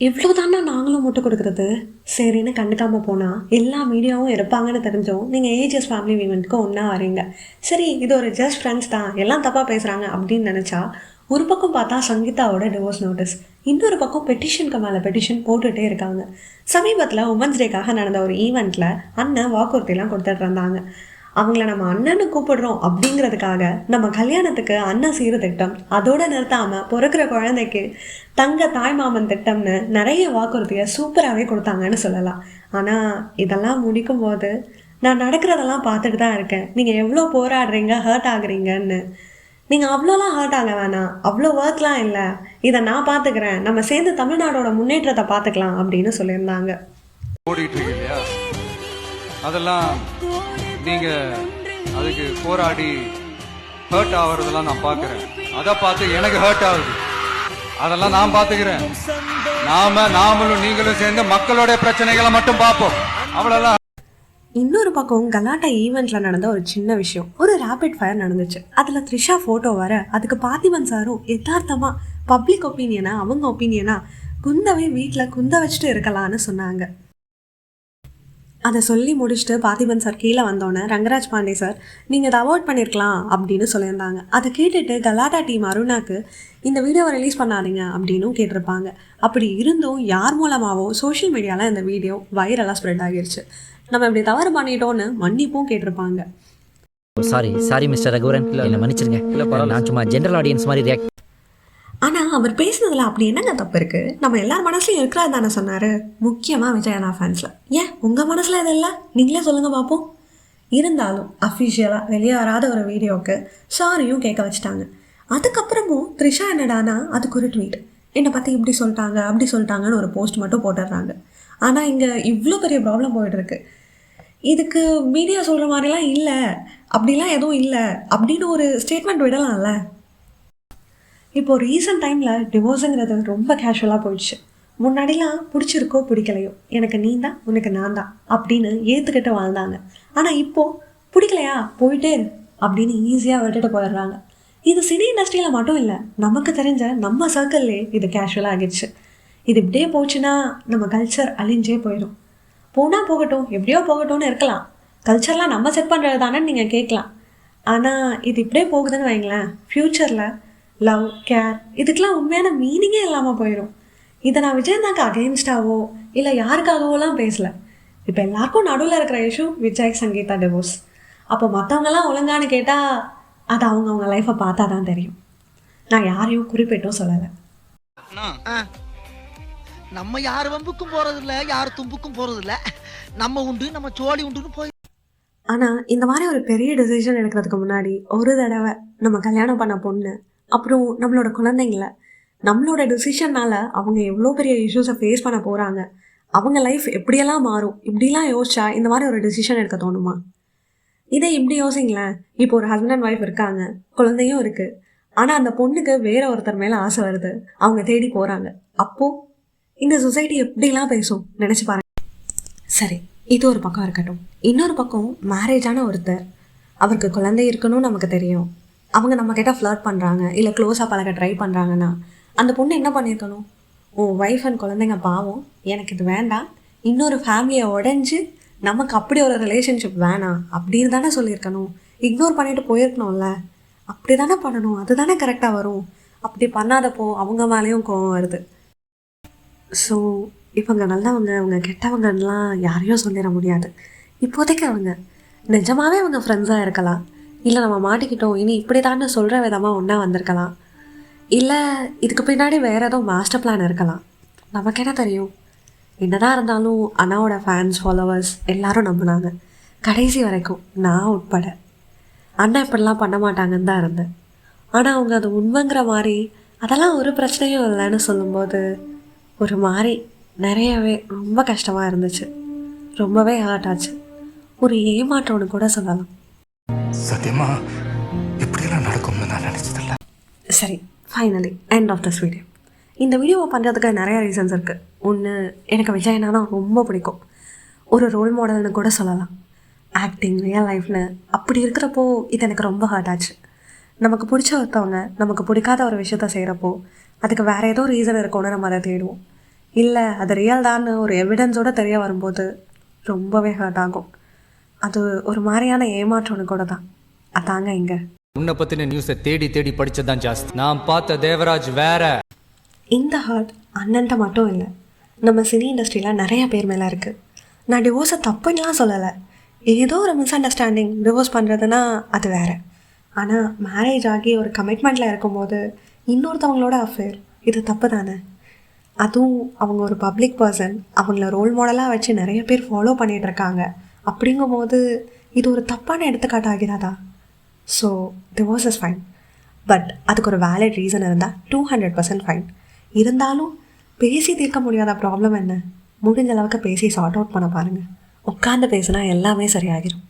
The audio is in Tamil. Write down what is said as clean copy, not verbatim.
இவ்வளோ தானே நாங்களும் முட்டு கொடுக்குறது. சரின்னு கண்டுக்காமல் போனால் எல்லா மீடியாவும் இருப்பாங்கன்னு தெரிஞ்சோம் நீங்கள் ஏஜஸ் ஃபேமிலி ஈவெண்ட்டுக்கு ஒன்றா வரீங்க. சரி, இது ஒரு ஜஸ்ட் ஃப்ரெண்ட்ஸ் தான், எல்லாம் தப்பாக பேசுகிறாங்க அப்படின்னு நினச்சா ஒரு பக்கம் பார்த்தா சங்கீதாவோட டிவோர்ஸ் நோட்டீஸ், இன்னொரு பக்கம் பெட்டிஷனுக்கு மேலே பெட்டிஷன் போட்டுகிட்டே இருக்காங்க. சமீபத்தில் உமன்ஸ் டேக்காக நடந்த ஒரு ஈவெண்ட்டில் அண்ணன் வாக்குறுதியெல்லாம் கொடுத்துட்டு இருந்தாங்க. அவங்கள நம்ம அண்ணன்னு கூப்பிடுறோம் அப்படிங்கிறதுக்காக நம்ம கல்யாணத்துக்கு அண்ணன் சீர திட்டம், அதோடு நிறுத்தாமல் பிறக்கிற குழந்தைக்கு தங்க தாய்மாமன் திட்டம்னு நிறைய வாக்குறுதியை சூப்பராகவே கொடுத்தாங்கன்னு சொல்லலாம். ஆனால் இதெல்லாம் முடிக்கும் போது நான் நடக்கிறதெல்லாம் பார்த்துட்டு தான் இருக்கேன். நீங்கள் எவ்வளோ போராடுறீங்க, ஹர்ட் ஆகுறீங்கன்னு. நீங்கள் அவ்வளோலாம் ஹர்ட் ஆக வேணாம், அவ்வளோ ஒர்க்லாம் இல்லை, இதை நான் பார்த்துக்கிறேன், நம்ம சேர்ந்து தமிழ்நாடோட முன்னேற்றத்தை பார்த்துக்கலாம் அப்படின்னு சொல்லியிருந்தாங்க. அதெல்லாம் நீங்க அதுக்கு போராடி ஹர்ட் ஆகுறதெல்லாம் நான் பார்க்குறேன். அதை பார்த்து எனக்கு ஹர்ட் ஆகுது. அதெல்லாம் நான் பார்த்துக்கிறேன். நாமளும் நீங்களும் சேர்ந்து மக்களோட பிரச்சனைகளை மட்டும் பார்ப்போம், அவ்வளோதான். இன்னொரு பக்கம் கலாட்டா ஈவெண்ட்டில் நடந்த ஒரு சின்ன விஷயம், ஒரு ரேபிட் ஃபயர் நடந்துச்சு. அதில் த்ரிஷா ஃபோட்டோ வர அதுக்கு பார்த்திபன் சாரும் யதார்த்தமாக பப்ளிக் ஒப்பீனியனா அவங்க ஒப்பீனியனா குந்தவை வீட்டில் குந்த வச்சுட்டு இருக்கலான்னு சொன்னாங்க. அதை சொல்லி முடிச்சுட்டு பார்த்திபன் சார் கீழே வந்தோன்னே ரங்கராஜ் பாண்டே சார் நீங்கள் அதை அவாய்ட் பண்ணியிருக்கலாம் அப்படின்னு சொல்லியிருந்தாங்க. அதை கேட்டுட்டு கலாட்டா டீம் அருணாக்கு இந்த வீடியோவை ரிலீஸ் பண்ணாதீங்க அப்படின்னும் கேட்டிருப்பாங்க. அப்படி இருந்தும் யார் மூலமாகவோ சோஷியல் மீடியாவில் இந்த வீடியோ வைரலாக ஸ்ப்ரெட் ஆகிருச்சு. நம்ம இப்படி தவறு பண்ணிட்டோன்னு மன்னிப்பும் கேட்டிருப்பாங்க. சாரி மிஸ்டர் ரகுவரன், என்னை மன்னிச்சிருங்க. நான் சும்மா ஜென்ரல் ஆடியன்ஸ் மாதிரி ரியாக்ட். ஆனால் அவர் பேசுனதில் அப்படி என்னங்க தப்பு இருக்குது? நம்ம எல்லார் மனசுலையும் இருக்கிறது தானே சொன்னார். முக்கியமாக விஜயண்ணா ஃபேன்ஸில். ஏன் உங்கள் மனசில் இது இல்லை? நீங்களே சொல்லுங்கள் பார்ப்போம். இருந்தாலும் அஃபிஷியலாக வெளியே வராத ஒரு வீடியோவுக்கு சாரியும் கேட்க வச்சுட்டாங்க. அதுக்கப்புறமும் த்ரிஷா என்னடானா அதுக்கு ஒரு ட்வீட், என்னை பற்றி இப்படி சொல்லிட்டாங்க அப்படி சொல்லிட்டாங்கன்னு ஒரு போஸ்ட் மட்டும் போட்டுடுறாங்க. ஆனால் இங்கே இவ்வளோ பெரிய ப்ராப்ளம் போய்ட்டுருக்கு. இதுக்கு மீடியா சொல்கிற மாதிரிலாம் இல்லை, அப்படிலாம் எதுவும் இல்லை அப்படின்னு ஒரு ஸ்டேட்மெண்ட் விடலாம்ல. இப்போது ரீசெண்ட் டைமில் டிவோர்ஸுங்கிறது ரொம்ப கேஷுவலாக போயிடுச்சு. முன்னாடிலாம் பிடிச்சிருக்கோ பிடிக்கலையோ, எனக்கு நீ தான் உனக்கு நான் தான் அப்படின்னு ஏற்றுக்கிட்டு வாழ்ந்தாங்க. ஆனால் இப்போது பிடிக்கலையா போயிட்டே அப்படின்னு ஈஸியாக விட்டுட்டு போயிடுறாங்க. இது சினி இண்டஸ்ட்ரியில் மட்டும் இல்லை, நமக்கு தெரிஞ்ச நம்ம சர்க்கிள்லே இது கேஷுவலாக ஆகிடுச்சு. இது இப்படியே போச்சுன்னா நம்ம கல்ச்சர் அழிஞ்சே போயிடும். போனால் போகட்டும், எப்படியோ போகட்டும்னு இருக்கலாம், கல்ச்சர்லாம் நம்ம செட் பண்ணுறது தானே நீங்கள் கேட்கலாம். ஆனால் இது இப்படியே போகுதுன்னு வைங்களேன், ஃப்யூச்சரில் லவ், கேர் இதுக்கெலாம் உண்மையான மீனிங்கே இல்லாமல் போயிடும். இதை நான் விஜயந்தாக்கு அகெயின்ஸ்டாவோ இல்லை யாருக்காகவோலாம் பேசலை. இப்போ எல்லாருக்கும் நடுவில் இருக்கிற இஷ்யூ விஜய் சங்கீதா டிவோர்ஸ். அப்போ மற்றவங்கெல்லாம் ஒழுங்கானு கேட்டால் அது அவங்க லைஃப்பை பார்த்தா தான் தெரியும். நான் யாரையும் குறிப்பிட்டும் சொல்லலை. நம்ம யார் வம்புக்கும் போகிறதில்ல, யார் தும்புக்கும் போகிறதில்ல, நம்ம உண்டு நம்ம சோழி உண்டுன்னு போய். ஆனால் இந்த மாதிரி ஒரு பெரிய டெசிஷன் எடுக்கிறதுக்கு முன்னாடி ஒரு தடவை நம்ம கல்யாணம் பண்ண பொண்ணு அப்புறம் நம்மளோட குழந்தைங்கள நம்மளோட டெசிஷன்னால் அவங்க எவ்வளோ பெரிய இஷ்யூஸை ஃபேஸ் பண்ண போகிறாங்க, அவங்க லைஃப் எப்படியெல்லாம் மாறும், இப்படிலாம் யோசிச்சா இந்த மாதிரி ஒரு டெசிஷன் எடுக்க தோணுமா? இதை இப்படி யோசிங்களேன். இப்போ ஒரு ஹஸ்பண்ட் அண்ட் ஒய்ஃப் இருக்காங்க, குழந்தையும் இருக்குது. ஆனால் அந்த பொண்ணுக்கு வேற ஒருத்தர் மேலே ஆசை வருது, அவங்க தேடி போகிறாங்க. அப்போது இந்த சொசைட்டி எப்படிலாம் பேசும் நினச்சி பாருங்க. சரி, இது ஒரு பக்கம் இருக்கட்டும். இன்னொரு பக்கம் மேரேஜான ஒருத்தர், அவருக்கு குழந்தை இருக்கணும்னு நமக்கு தெரியும், அவங்க நம்மக்கிட்ட ஃப்ளர்ட் பண்ணுறாங்க இல்லை க்ளோஸாக பழக ட்ரை பண்ணுறாங்கன்னா அந்த பொண்ணு என்ன பண்ணியிருக்கணும்? ஒய்ஃப் அண்ட் குழந்தைங்க பாவம், எனக்கு இது வேண்டாம், இன்னொரு ஃபேமிலியை உடஞ்சி நமக்கு அப்படி ஒரு ரிலேஷன்ஷிப் வேணாம் அப்படின்னு தானே சொல்லியிருக்கணும். இக்னோர் பண்ணிட்டு போயிருக்கணும்ல. அப்படி தானே பண்ணணும், அதுதானே கரெக்டாக வரும். அப்படி பண்ணாதப்போ அவங்க மேலேயும் கோவம் வருது. ஸோ இவங்க நல்லவங்க அவங்க கெட்டவங்கலாம் யாரையும் சொல்லிட முடியாது. இப்போதைக்கு அவங்க நிஜமாகவே அவங்க ஃப்ரெண்ட்ஸாக இருக்கலாம், இல்லை நம்ம மாட்டிக்கிட்டோம் இனி இப்படி தானே சொல்கிற விதமாக ஒன்றா வந்திருக்கலாம், இல்லை இதுக்கு பின்னாடி வேறு ஏதோ மாஸ்டர் பிளான் இருக்கலாம். நமக்கு என்ன தெரியும்? என்னதான் இருந்தாலும் அண்ணாவோட ஃபேன்ஸ் ஃபாலோவர்ஸ் எல்லாரும் நம்பினாங்க கடைசி வரைக்கும், நான் உட்பட. அண்ணா இப்படிலாம் பண்ண மாட்டாங்கன்னு தான் இருந்தேன். ஆனால் அவங்க அது உண்மைங்கிற மாதிரி அதெல்லாம் ஒரு பிரச்சனையும் இல்லைன்னு சொல்லும்போது ஒரு மாதிரி நிறையவே ரொம்ப கஷ்டமாக இருந்துச்சு, ரொம்பவே ஹார்ட் ஆச்சு, ஒரு ஏமாற்றம்னு கூட சொல்லலாம். சத்தியமா இப்படியெல்லாம் நடக்கும்னு நான் நினச்சதில்ல. சரி, finally end of this video. இந்த வீடியோவை பண்ணுறதுக்கு நிறைய ரீசன்ஸ் இருக்குது. ஒன்று, எனக்கு விஜயண்ணா ரொம்ப பிடிக்கும், ஒரு ரோல் மாடல்னு கூட சொல்லலாம். ஆக்டிங், ரியல் லைஃப்னு அப்படி இருக்கிறப்போ இது எனக்கு ரொம்ப ஹர்ட் ஆச்சு. நமக்கு பிடிச்ச ஒருத்தவங்க நமக்கு பிடிக்காத ஒரு விஷயத்த செய்கிறப்போ அதுக்கு வேறு ஏதோ ரீசன் இருக்கும்னு நம்ம அதை தேடுவோம். இல்லை அது ரியல் தான்னு ஒரு எவிடன்ஸோடு தெரிய வரும்போது ரொம்பவே ஹர்ட் ஆகும். அது ஒரு மாதிரியான ஏமாற்றம்னு கூட தான். அதாங்க இங்கே உன்னை பத்தின நியூஸை தேடி தேடி படிச்சதான் ஜாஸ்தி. நான் பார்த்த தேவராஜ் வேற. இந்த ஹர்ட் அண்ணன்ட்ட மட்டும் இல்லை, நம்ம சினி இண்டஸ்ட்ரியில் நிறைய பேர் மேலே இருக்குது. நான் டிவோர்ஸை தப்புன்னெலாம் சொல்லலை. ஏதோ ஒரு மிஸ் அண்டர்ஸ்டாண்டிங் டிவோர்ஸ் பண்ணுறதுனா அது வேறு. ஆனால் மேரேஜ் ஆகி ஒரு கமிட்மெண்ட்டில் இருக்கும்போது இன்னொருத்தவங்களோட அஃபேர் இது தப்பு தானே. அதுவும் அவங்க ஒரு பப்ளிக் பர்சன், அவங்கள ரோல் மாடலாக வச்சு நிறைய பேர் ஃபாலோ பண்ணிகிட்ருக்காங்க. அப்படிங்கும்போது இது ஒரு தப்பான எடுத்துக்காட்டு ஆகிறாதா? So divorce is fine, but அதுக்கு ஒரு வேலிட் ரீசன் இருந்தால் 200% ஃபைன். இருந்தாலும் பேசி தீர்க்க முடியாத ப்ராப்ளம் என்ன, முடிஞ்ச அளவுக்கு பேசி சார்ட் அவுட் பண்ண பாருங்கள். உட்காந்து பேசினா எல்லாமே சரியாகிடும்.